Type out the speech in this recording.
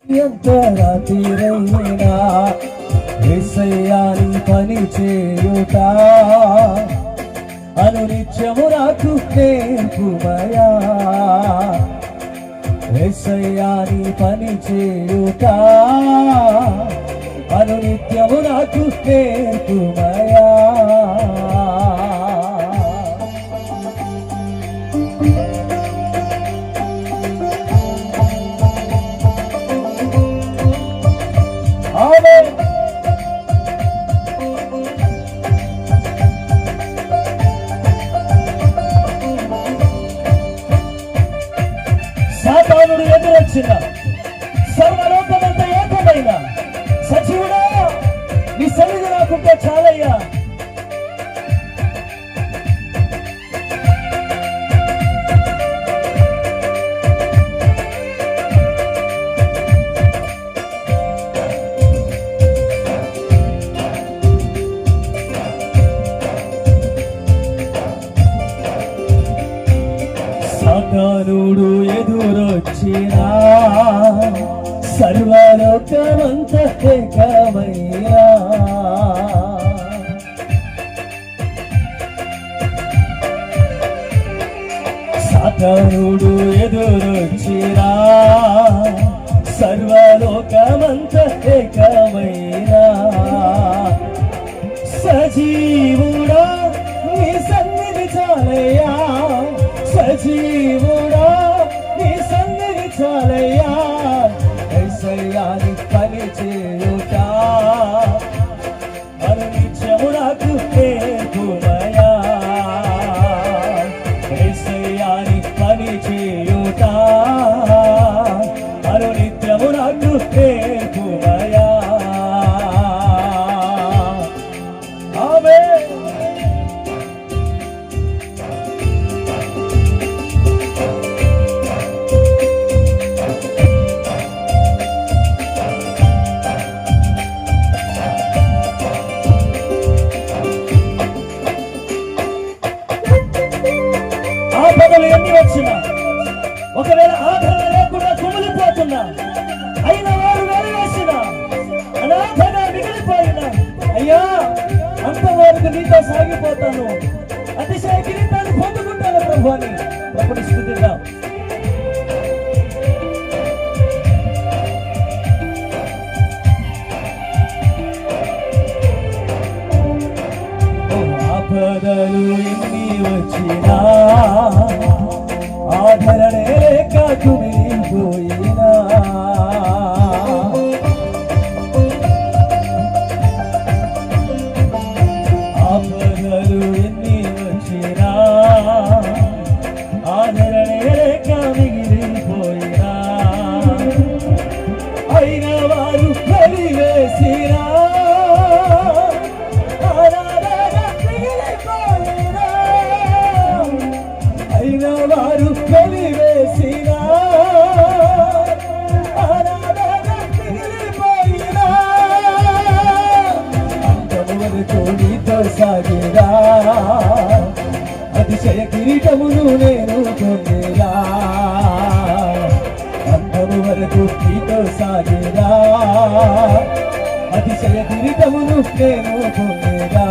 ఎంత రాత్రిరైనా యేసయ్యా నీ పని చేయుట అనునిత్యము నాకు నేర్పుమయా. యేసయ్యా నీ పని చేయుట అనునిత్యము నాకు నేర్పుమయా. సాతానుడు ఎదురొచ్చిన సర్వలోకమంతా ఏకమైన సజీవుడా నీ సన్నిధి నాకుంటే చాలయ్యా. సాతానుడు ఎదురొచ్చినా సర్వలోకమంత ఏకమైనా సాతానుడు ఎదురొచ్చినా సర్వలోకమంత ఏకమైనా సజీవుడా నీ సన్నిధి చాలయ్యా. సజీవుడా నీ సన్నిధి చాలయ్యా. యేసయ్యా నీ పని చేయుట అనునిత్యము నాకు నేర్పుమయా. యేసయ్యా నీ పని చేయుట అనునిత్యము నాకు నేర్పుమయా. ఆమేన్. ఆపదలు ఎన్ని వచ్చినా ఒకవేళ ఆదరణ లేకుండా కుమిలిపోతున్నా అయిన వారు వెలివేసిన అనాథగా మిగిలిపోయినా అయ్యా అంతవరకు నీతో సాగిపోతాను. అతిశయ కిరీటాన్ని పొందుకుంటాను ప్రభు అని ప్రభుని స్తుతిద్దాం. ఆపదలు ఎన్ని వచ్చినా ఆదరణే లేక కుమిలిపోయినా ఆపదలు ఎన్ని వచ్చినా ఆదరణే లేక మిగిలిపోయినా అయిన వారు వెలివేసినా వారు వెలివేసినా అంతము వరకు నీతో సాగిరా అతిశయ కిరీటమును నేను పొందేలా. అంతము వరకు నీతో సాగిరా అతిశయ కిరీటమును నేను పొందేలా.